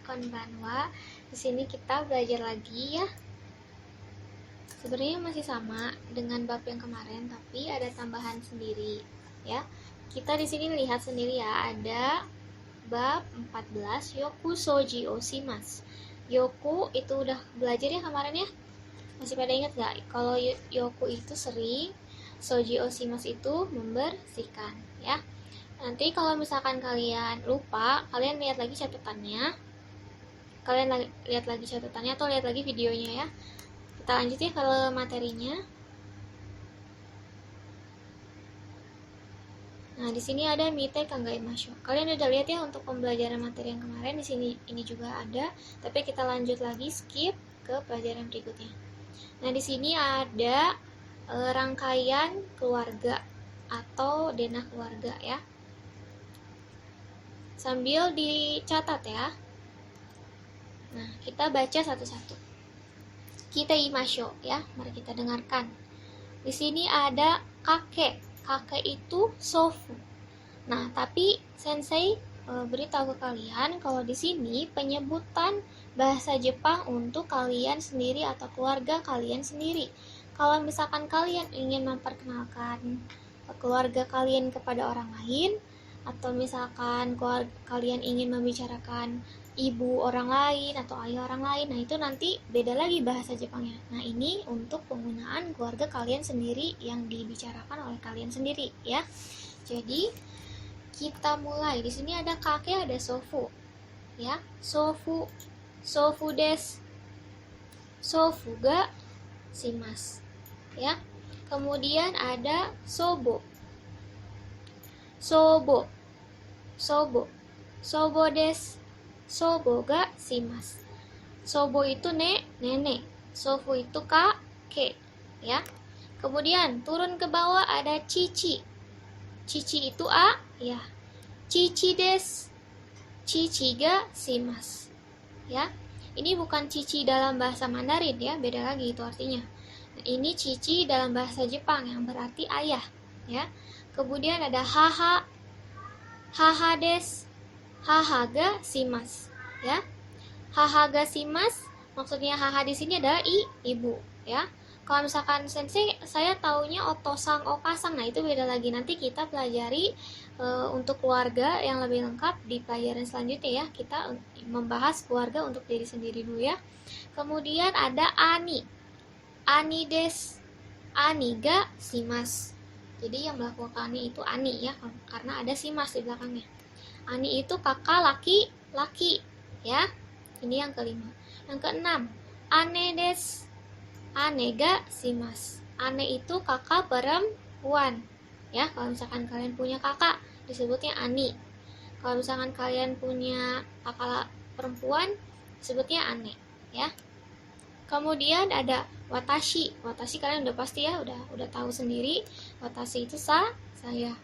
konbanwa. Di sini kita belajar lagi ya. Sebenarnya masih sama dengan bab yang kemarin, tapi ada tambahan sendiri ya. Kita di sini lihat sendiri ya, ada bab 14 Yoku Soji Oshimasu. Yoku itu udah belajar ya kemarin ya. Masih pada ingat gak? Kalau yoku itu sering, soji oshimasu itu membersihkan ya. Nanti kalau misalkan kalian lupa, kalian lihat lagi catatannya. Lihat lagi catatannya atau lihat lagi videonya ya. Kita lanjut ya ke materinya. Nah, di sini ada mite kangai masyo. Kalian udah lihat ya untuk pembelajaran materi yang kemarin, di sini ini juga ada, tapi kita lanjut lagi, skip ke pelajaran berikutnya. Nah, di sini ada rangkaian keluarga atau denah keluarga ya. Sambil dicatat ya. Nah, kita baca satu-satu. Kita imasyo ya, mari kita dengarkan. Di sini ada kakek. Kakek itu sofu. Nah, tapi sensei beritahu ke kalian kalau di sini penyebutan bahasa Jepang untuk kalian sendiri atau keluarga kalian sendiri. Kalau misalkan kalian ingin memperkenalkan keluarga kalian kepada orang lain, atau misalkan kalian ingin membicarakan ibu orang lain atau ayah orang lain, nah itu nanti beda lagi bahasa Jepangnya. Nah, ini untuk penggunaan keluarga kalian sendiri yang dibicarakan oleh kalian sendiri ya. Jadi kita mulai. Di sini ada kakek, ada sofu ya. Sofu des. Sofu ga shimasu ya. Kemudian ada sobo des. Sobo ga shimasu. Sobo itu nenek, sofu itu kakek ya. Kemudian turun ke bawah ada cici. Cici itu ya. Cici des. Cici ga shimasu ya. Ini bukan cici dalam bahasa Mandarin ya, beda lagi itu artinya. Nah, ini cici dalam bahasa Jepang yang berarti ayah ya. Kemudian ada haha des. Haha ga shimasu ya. Haha ga shimasu maksudnya haha di sini adalah ibu ya. Kalau misalkan sensei saya taunya otosang, okasang, nah itu beda lagi. Nanti kita pelajari untuk keluarga yang lebih lengkap di pelajaran selanjutnya ya. Kita membahas keluarga untuk diri sendiri dulu ya. Kemudian ada ani des. Ani ga shimasu. Jadi yang melakukan ani itu ani ya, karena ada shimasu di belakangnya. Ani itu kakak laki ya. Ini yang kelima. Yang keenam, ane des. Ane ga shimasu. Ane itu kakak perempuan ya. Kalau misalkan kalian punya kakak disebutnya ani. Kalau misalkan kalian punya kakak perempuan disebutnya ane ya. Kemudian ada watashi. Watashi kalian udah pasti ya, udah tahu sendiri. Watashi itu saya.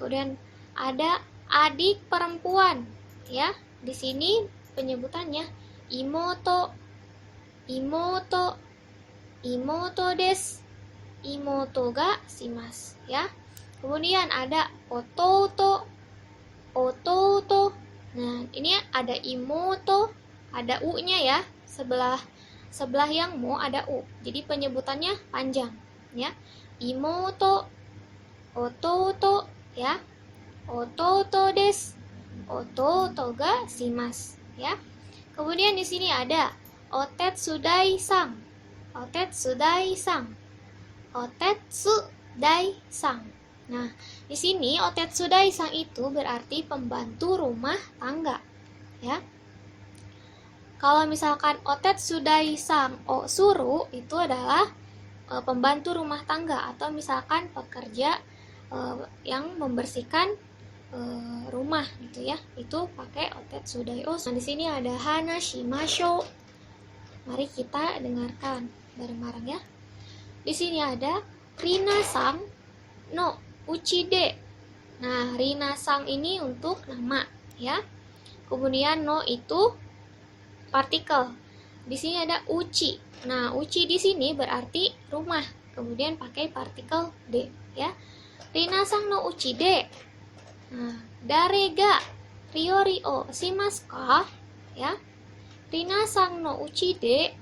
Kemudian ada adik perempuan ya. Di sini penyebutannya imoto des. Imoto ga shimasu ya. Kemudian ada ototo. Nah, ini ada imoto, ada u-nya ya. Sebelah yang mo ada u. Jadi penyebutannya panjang ya. Imoto, ototo ya. Ototo des. Ototo ga shimasu ya. Kemudian di sini ada otetsudai-sang. Nah, di sini otetsudai-sang itu berarti pembantu rumah tangga ya. Kalau misalkan otetsudai-sang suru itu adalah pembantu rumah tangga, atau misalkan pekerja yang membersihkan rumah gitu ya, itu pakai otetsudai. Nah, di sini ada hanashimashou. Mari kita dengarkan bareng-bareng ya. Di sini ada rina-san no uchi de. Nah, rina-san ini untuk nama ya. Kemudian no itu partikel. Di sini ada uchi. Nah, uchi di sini berarti rumah. Kemudian pakai partikel de ya. Rina-san no uchi de. Nah, dare ga ryori o shimasu ka? ya. Rina sang no uchi de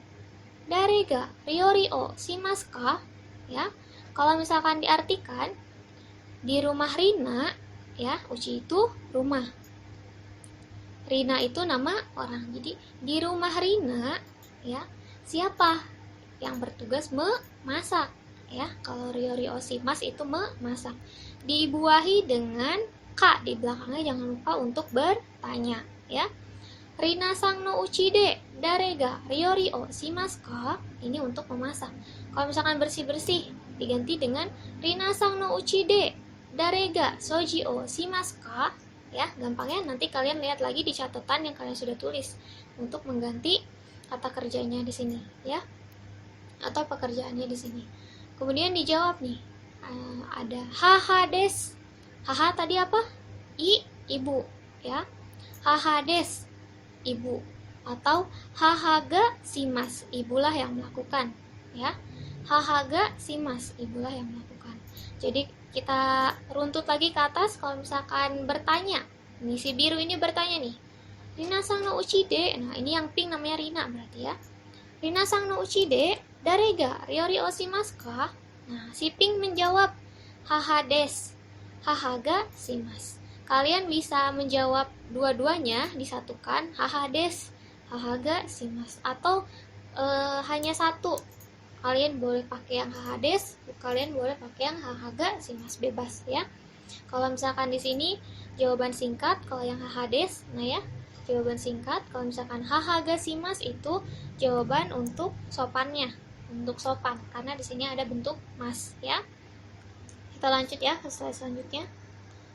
darega ryori o shimasu ka? Ya. Kalau misalkan diartikan di rumah Rina, ya, uchi itu rumah. Rina itu nama orang. Jadi di rumah Rina, ya, siapa yang bertugas memasak? Ya, kalau ryori o shimasu itu memasak. Dibuahi dengan ka di belakangnya, jangan lupa untuk bertanya, ya. Rina sang no uchi de darega ryori o shimasu ka? Ini untuk memasak. Kalau misalkan bersih-bersih diganti dengan Rina sang no uchi de darega soji o shimasu ka? Ya, gampangnya nanti kalian lihat lagi di catatan yang kalian sudah tulis untuk mengganti kata kerjanya di sini, ya. Atau pekerjaannya di sini. Kemudian dijawab nih. Ada haha des. Haha tadi apa? Ibu, ya. Haha des, ibu. Atau haha ga shimasu, ibulah yang melakukan, ya. Haha ga shimasu, ibulah yang melakukan. Jadi kita runtut lagi ke atas. Kalau misalkan bertanya, ini si biru ini bertanya nih, Rina sang no uchi de, nah ini yang pink namanya Rina berarti, ya. Rina sang no uchi de darega ryori o shimasu ka? Nah, si pink menjawab haha des, haha ga shimasu. Kalian bisa menjawab dua-duanya disatukan, haha des, haha ga shimasu, atau hanya satu. Kalian boleh pakai yang haha des, kalian boleh pakai yang haha ga shimasu, bebas, ya. Kalau misalkan di sini jawaban singkat, kalau yang haha des, nah ya, jawaban singkat. Kalau misalkan haha ga shimasu itu jawaban untuk sopannya, untuk sopan, karena di sini ada bentuk mas, ya. Kita lanjut ya ke slide selanjutnya.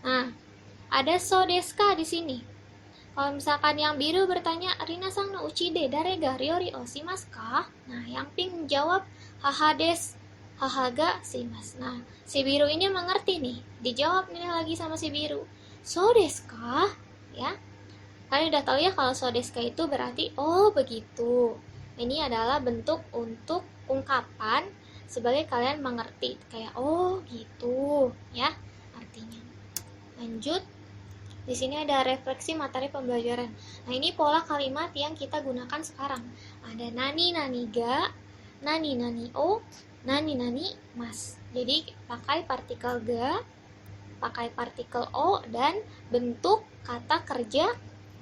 Nah, ada so desu ka di sini. Kalau misalkan yang biru bertanya Rina sang no uchi de darega ryori o shimasu ka? Nah, yang pink menjawab haha des, haha ga shimasu. Nah, si biru ini mengerti nih. Dijawab nih lagi sama si biru. So desu ka? Ya. Kalian udah tahu ya kalau so desu ka itu berarti oh begitu. Ini adalah bentuk untuk ungkapan sebagai kalian mengerti, kayak oh gitu, ya artinya. Lanjut. Di sini ada refleksi materi pembelajaran. Nah, ini pola kalimat yang kita gunakan sekarang. Ada nani nani ga, nani nani o, nani nani mas. Jadi pakai partikel ga, pakai partikel o, dan bentuk kata kerja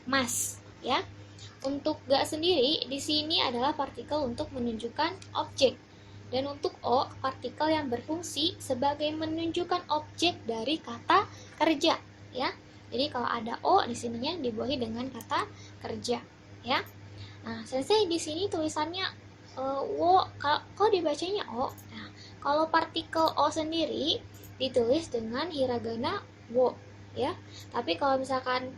mas, ya. Untuk ga sendiri di sini adalah partikel untuk menunjukkan objek. Dan untuk o, partikel yang berfungsi sebagai menunjukkan objek dari kata kerja, ya. Jadi kalau ada o di sininya dibuahi dengan kata kerja, ya. Nah, sensei di sini tulisannya wo, kok dibacanya o? Nah, kalau partikel o sendiri ditulis dengan hiragana wo, ya. Tapi kalau misalkan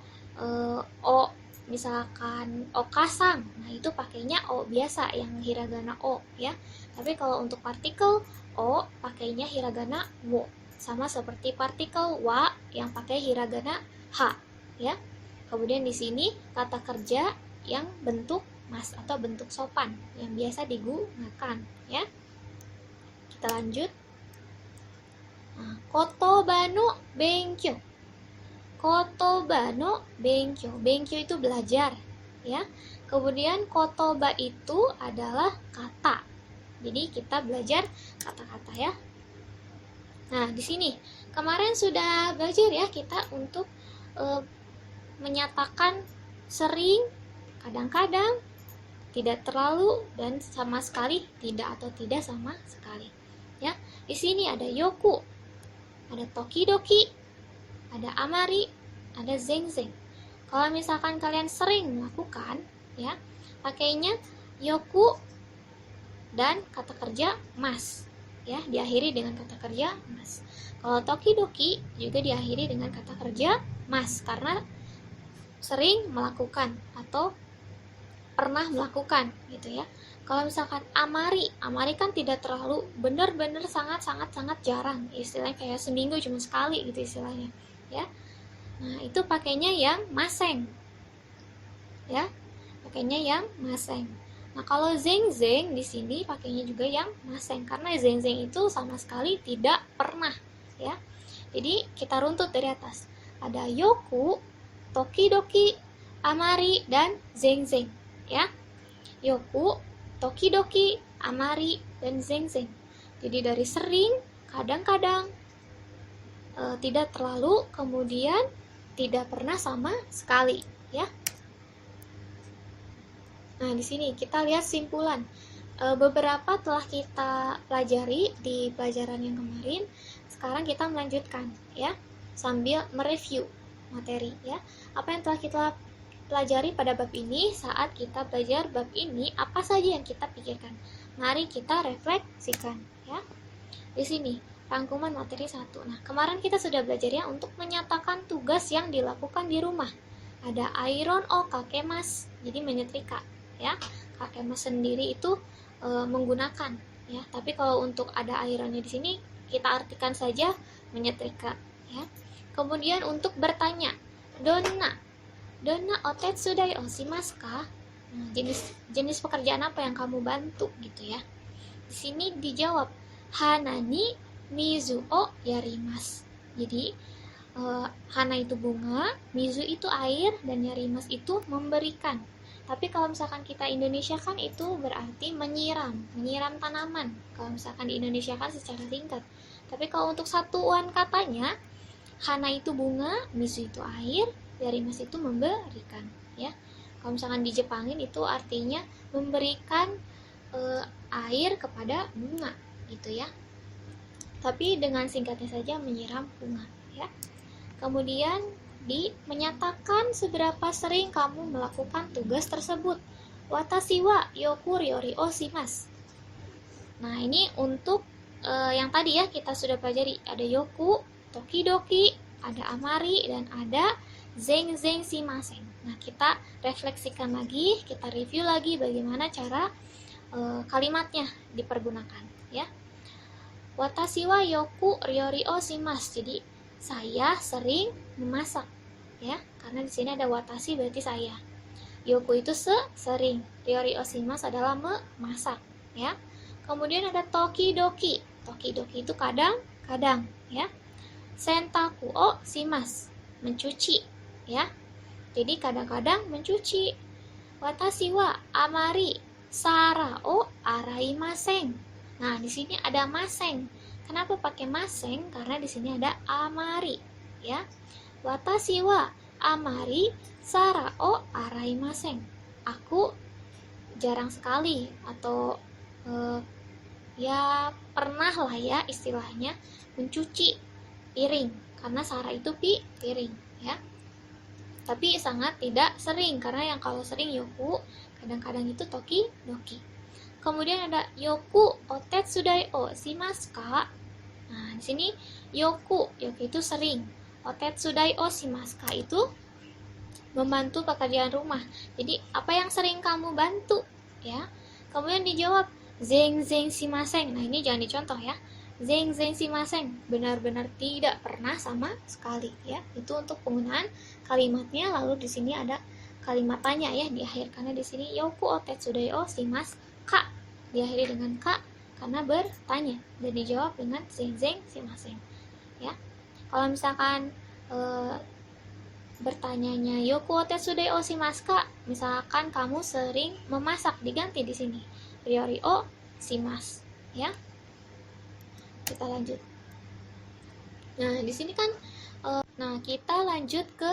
o, misalkan o kasang, nah itu pakainya o biasa yang hiragana o, ya. Tapi kalau untuk partikel o pakainya hiragana wo, sama seperti partikel wa yang pakai hiragana ha, ya. Kemudian di sini kata kerja yang bentuk mas atau bentuk sopan yang biasa digunakan, ya. Kita lanjut. Nah, kotoba no benkyo. Kotoba no benkyo. Benkyo itu belajar, ya. Kemudian kotoba itu adalah kata. Jadi kita belajar kata-kata, ya. Nah, di sini kemarin sudah belajar ya kita untuk menyatakan sering, kadang-kadang, tidak terlalu, dan sama sekali tidak atau tidak sama sekali, ya. Di sini ada yoku, ada tokidoki, ada amari, ada zengzeng. Kalau misalkan kalian sering melakukan, ya, pakainya yoku dan kata kerja mas, ya, diakhiri dengan kata kerja mas. Kalau tokidoki juga diakhiri dengan kata kerja mas karena sering melakukan atau pernah melakukan, gitu ya. Kalau misalkan amari kan tidak terlalu, benar-benar sangat jarang, istilahnya kayak seminggu cuma sekali gitu istilahnya, ya. Nah, itu pakainya yang maseng, ya, pakainya yang maseng. Nah, kalau zengzeng di sini pakainya juga yang maseng karena zengzeng itu sama sekali tidak pernah, ya. Jadi kita runtut dari atas. Ada yoku, tokidoki, amari, dan zeng-zeng, ya. Yoku, tokidoki, amari, dan zeng-zeng. Jadi dari sering, kadang-kadang, tidak terlalu, kemudian tidak pernah sama sekali, ya. Nah, di sini kita lihat simpulan. Beberapa telah kita pelajari di pelajaran yang kemarin. Sekarang kita melanjutkan, ya, sambil mereview materi, ya. Apa yang telah kita pelajari pada bab ini? Saat kita belajar bab ini, apa saja yang kita pikirkan? Mari kita refleksikan, ya. Di sini rangkuman materi 1. Nah, kemarin kita sudah belajar ya untuk menyatakan tugas yang dilakukan di rumah. Ada iron o kakemas, jadi menyetrika, ya. Kakemas sendiri itu menggunakan, ya. Tapi kalau untuk ada ironnya di sini kita artikan saja menyetrika, ya. Kemudian untuk bertanya, donna otetsudai o shimasu ka? Nah, jenis pekerjaan apa yang kamu bantu gitu ya. Di sini dijawab hana ni mizu o yarimasu. Jadi hana itu bunga, mizu itu air, dan yarimas itu memberikan. Tapi kalau misalkan kita Indonesia kan itu berarti menyiram tanaman. Kalau misalkan di Indonesia kan secara singkat. Tapi kalau untuk satuan katanya, hana itu bunga, mizu itu air, yarimas itu memberikan, ya. Kalau misalkan di Jepangin itu artinya memberikan air kepada bunga, gitu ya. Tapi dengan singkatnya saja menyiram bunga, ya. Kemudian menyatakan seberapa sering kamu melakukan tugas tersebut. Watashi wa yoku ryori o shimasu. Nah, ini untuk yang tadi ya kita sudah pelajari. Ada yoku, tokidoki, ada amari, dan ada zeng-zeng shimasen. Nah, kita refleksikan lagi, kita review lagi bagaimana cara kalimatnya dipergunakan, ya. Watashi wa yoku ryori o shimasu. Jadi saya sering memasak, ya, karena di sini ada watashi berarti saya. Yoku itu sering, ryori o shimasu adalah memasak, ya. Kemudian ada tokidoki. Tokidoki itu kadang-kadang, ya. Sentaku o shimasu, mencuci, ya. Jadi kadang-kadang mencuci. Watashi wa amari sara o araimasen. Nah, di sini ada maseng. Kenapa pakai maseng? Karena di sini ada amari, ya. Watashi wa amari sara o araimasen. Aku jarang sekali atau ya pernah lah ya istilahnya mencuci piring, karena sara itu piring, ya. Tapi sangat tidak sering, karena yang kalau sering yoku, kadang-kadang itu tokidoki. Kemudian ada yoku otetsudai o shimasu ka? Nah, di sini yoku itu sering. Otetsudai o shimasu ka itu membantu pekerjaan rumah. Jadi, apa yang sering kamu bantu, ya? Kemudian dijawab zeng-zeng shimasen. Nah, ini jangan dicontoh ya. Zeng-zeng shimasen, benar-benar tidak pernah sama sekali, ya. Itu untuk penggunaan kalimatnya. Lalu di sini ada kalimat tanya ya di akhir, karena di sini yoku otetsudai o shimasu ka, diakhiri dengan ka karena bertanya, dan dijawab dengan zeng-zeng shimasen, ya. Kalau misalkan bertanyanya yoku otetsudai o shimasu ka, misalkan kamu sering memasak, diganti di sini ryori o shimasu, ya. Kita lanjut. Nah, di sini kan kita lanjut ke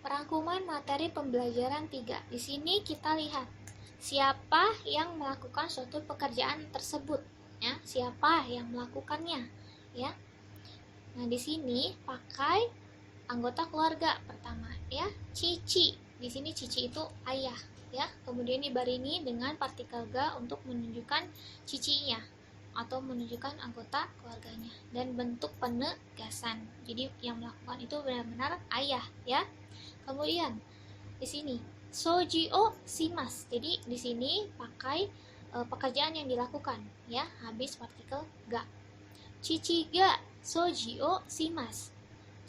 rangkuman materi pembelajaran 3. Di sini kita lihat siapa yang melakukan suatu pekerjaan tersebut, ya. Siapa yang melakukannya, ya. Nah, di sini pakai anggota keluarga pertama, ya. Cici. Di sini cici itu ayah, ya. Kemudian dibarengi dengan partikel ga untuk menunjukkan cicinya atau menunjukkan anggota keluarganya, dan bentuk penegasan. Jadi yang melakukan itu benar-benar ayah, ya. Kemudian di sini soji o shimasu. Jadi di sini pakai pekerjaan yang dilakukan, ya, habis partikel ga. Cici ga soji o shimasu.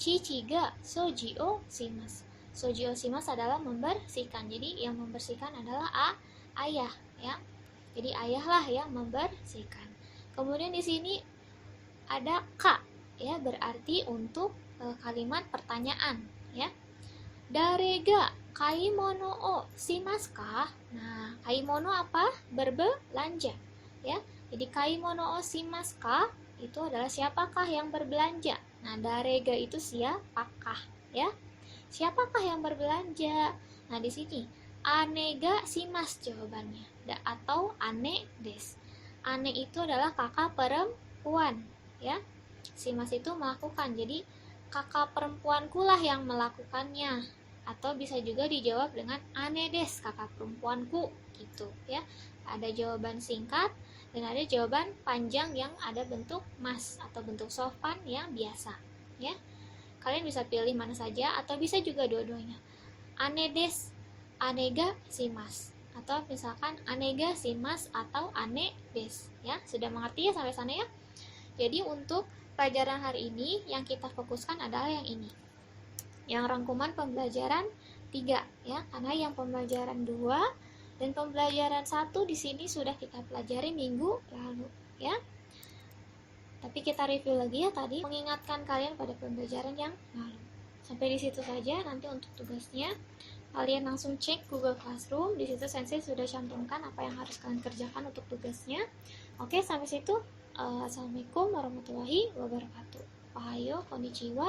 Cici ga soji o shimasu. Soji o shimasu adalah membersihkan. Jadi yang membersihkan adalah ayah, ya. Jadi ayahlah yang membersihkan. Kemudian di sini ada ka, ya, berarti untuk kalimat pertanyaan, ya. Dare ga Kaimono o shimasu ka? Nah, kaimono apa? Berbelanja, ya. Jadi kaimono o shimasu ka itu adalah siapakah yang berbelanja. Nah, darega itu siapakah, ya. Siapakah yang berbelanja? Nah, di sini ane ga shimasu jawabannya. Atau ane des. Ane itu adalah kakak perempuan, ya. Shimasu itu melakukan. Jadi kakak perempuanku lah yang melakukannya. Atau bisa juga dijawab dengan ane des, kakak perempuanku, gitu, ya. Ada jawaban singkat dan ada jawaban panjang yang ada bentuk mas atau bentuk sopan yang biasa, ya. Kalian bisa pilih mana saja atau bisa juga dua-duanya. Ane des, ane ga shimasu, atau misalkan ane ga shimasu atau ane des, ya. Sudah mengerti ya sampai sana ya? Jadi untuk pelajaran hari ini yang kita fokuskan adalah yang ini, yang rangkuman pembelajaran 3, ya, karena yang pembelajaran 2 dan pembelajaran 1 di sini sudah kita pelajari minggu lalu, ya. Tapi kita review lagi ya tadi, mengingatkan kalian pada pembelajaran yang lalu. Sampai di situ saja. Nanti untuk tugasnya kalian langsung cek Google Classroom. Di situ Sensei sudah cantumkan apa yang harus kalian kerjakan untuk tugasnya. Oke, sampai situ. Assalamualaikum warahmatullahi wabarakatuh. Ohayo, konnichiwa.